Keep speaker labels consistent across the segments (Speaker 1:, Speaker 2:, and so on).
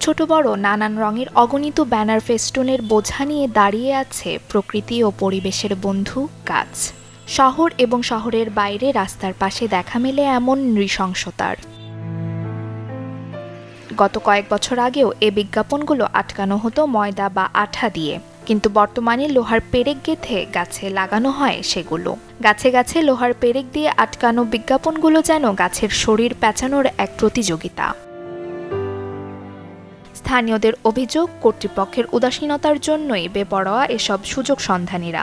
Speaker 1: ছোট বড় নানান রঙের অগণিত ব্যানার ফেস্টুনের বোঝা নিয়ে দাঁড়িয়ে আছে প্রকৃতি ও পরিবেশের বন্ধু গাছ। শহর এবং শহরের বাইরে রাস্তার পাশে দেখা মেলে এমন নৃশংসতার। গত কয়েক বছর আগেও এ বিজ্ঞাপনগুলো আটকানো হতো ময়দা বা আঠা দিয়ে, কিন্তু বর্তমানে লোহার পেরেক গেঁথে গাছে লাগানো হয় সেগুলো। গাছে গাছে লোহার পেরেক দিয়ে আটকানো বিজ্ঞাপনগুলো যেন গাছের শরীর পেঁচানোর এক প্রতিযোগিতা। স্থানীয়দের অভিযোগ, কর্তৃপক্ষের উদাসীনতার জন্যই বেপরোয়া এসব সুযোগ সন্ধানীরা।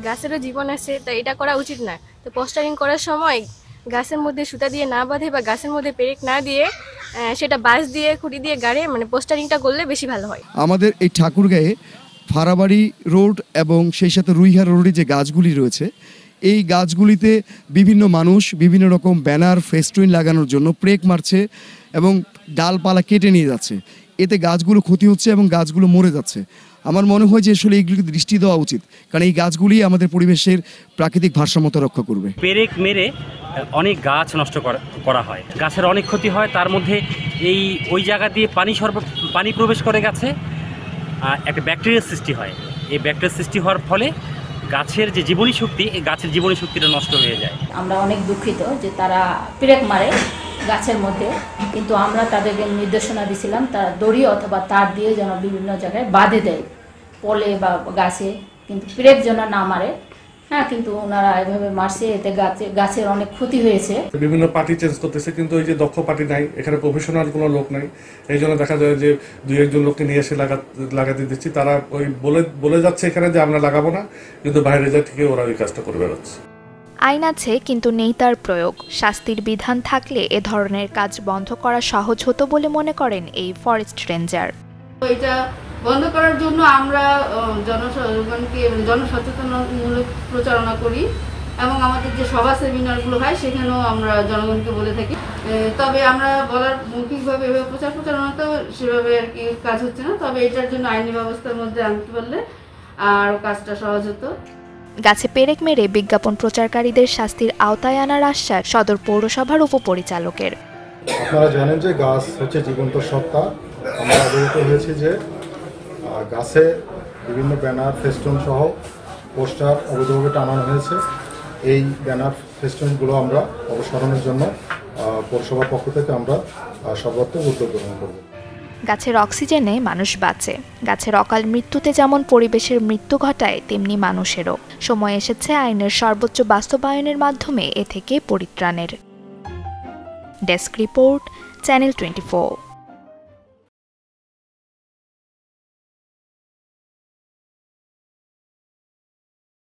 Speaker 2: গাছেরও জীবন আছে, তো এটা করা উচিত না। তো পোস্টারিং করার সময় গাছের মধ্যে সুতা দিয়ে না বাঁধে বা গাছের মধ্যে পেরেক না দিয়ে সেটা বাঁশ দিয়ে খুঁটি দিয়ে গাড়ে পোস্টারিংটা করলে বেশি ভালো হয়।
Speaker 3: আমাদের এই ঠাকুরগাঁয়ে ফারাবাড়ি রোড এবং সেই সাথে রুইহার রোডে যে গাছগুলি রয়েছে, এই গাছগুলিতে বিভিন্ন মানুষ বিভিন্ন রকম ব্যানার ফেস্টুইন লাগানোর জন্য প্রেক মারছে এবং ডালপালা কেটে নিয়ে যাচ্ছে। এতে গাছগুলো ক্ষতি হচ্ছে এবং গাছগুলো মরে যাচ্ছে। আমার মনে হয় যে আসলে এইগুলিকে দৃষ্টি দেওয়া উচিত, কারণ এই গাছগুলি আমাদের পরিবেশের প্রাকৃতিক ভারসাম্যতা রক্ষা করবে।
Speaker 4: পেরেক মেরে অনেক গাছ নষ্ট করা হয়, গাছের অনেক ক্ষতি হয়। তার মধ্যে ওই জায়গা দিয়ে পানি প্রবেশ করে গাছে, একটা ব্যাকটেরিয়ার সৃষ্টি হয়। এই ব্যাকটেরিয়ার সৃষ্টি হওয়ার ফলে গাছের যে জীবনী শক্তি, এই গাছের জীবনী শক্তিটা নষ্ট হয়ে যায়।
Speaker 5: আমরা অনেক দুঃখিত যে তারা পেরেক মারে গাছের মধ্যে, কিন্তু আমরা তাদেরকে নির্দেশনা দিয়েছিলাম তারা দড়ি অথবা তার দিয়ে যেন বিভিন্ন জায়গায় বাঁধে দেয় পলে বা গাছে, কিন্তু পেরেক যেন না মারে। হ্যাঁ, কিন্তু ওনারা এভাবে মারছে, এতে গাছের অনেক ক্ষতি হয়েছে।
Speaker 6: বিভিন্ন পার্টি চেঞ্জ করতেছে, কিন্তু এই যে দক্ষ পার্টি নাই, এখানে প্রফেশনাল কোনো লোক নাই। এই জন্য দেখা যায় যে 2-1 লোককে নিয়ে এসে লাগাতে দিচ্ছি। তারা ওই বলে যাচ্ছে এখানে যে আমরা লাগাবো না, কিন্তু বাইরে যা ঠিক ওরা ওই কাজটা করে বেরোচ্ছে।
Speaker 1: আইন আছে, কিন্তু নেই তার প্রয়োগ। শাস্তির বিধান থাকলে এ ধরনের কাজ বন্ধ করা সহজ হতো বলে মনে করেন এই ফরেস্ট রেঞ্জার।
Speaker 7: এটা বন্ধ করার জন্য আমরা জনসচেতনমূলক প্রচারণা করি এবং আমাদের যে সভা সেমিনারগুলো হয় সেখানেও আমরা জনগণকে বলে থাকি। তবে আমরা বলার মৌখিকভাবে এভাবে প্রচারণা তো সেভাবে আর কি কাজ হচ্ছে না। তবে এটার জন্য আইনি ব্যবস্থার মধ্যে আনতে পারলে আর কাজটা সহজ হতো।
Speaker 1: গাছে পেরেক মেরে বিজ্ঞাপন প্রচারকারীদের শাস্তির আওতায় আনার আশ্বাস সদর পৌরসভার উপপরিচালকের।
Speaker 8: আপনারা জানেন যে গাছ হচ্ছে জীবন্ত সত্তা। আমরা অবগত হয়েছি যে গাছে বিভিন্ন ব্যানার ফেস্টুন সহ পোস্টার অবৈধভাবে টানানো হয়েছে। এই ব্যানার ফেস্টুনগুলো আমরা অপসারণের জন্য পৌরসভার পক্ষ থেকে আমরা সর্বাত্মক উদ্যোগ গ্রহণ করব।
Speaker 1: গাছের অক্সিজেনে মানুষ বাঁচে। গাছের অকাল মৃত্যুতে যেমন পরিবেশের মৃত্যু ঘটায়, তেমনি মানুষেরও। সময় এসেছে আইনের সর্বোচ্চ বাস্তবায়নের মাধ্যমে এ থেকে পরিত্রাণের। Desk report, channel 24।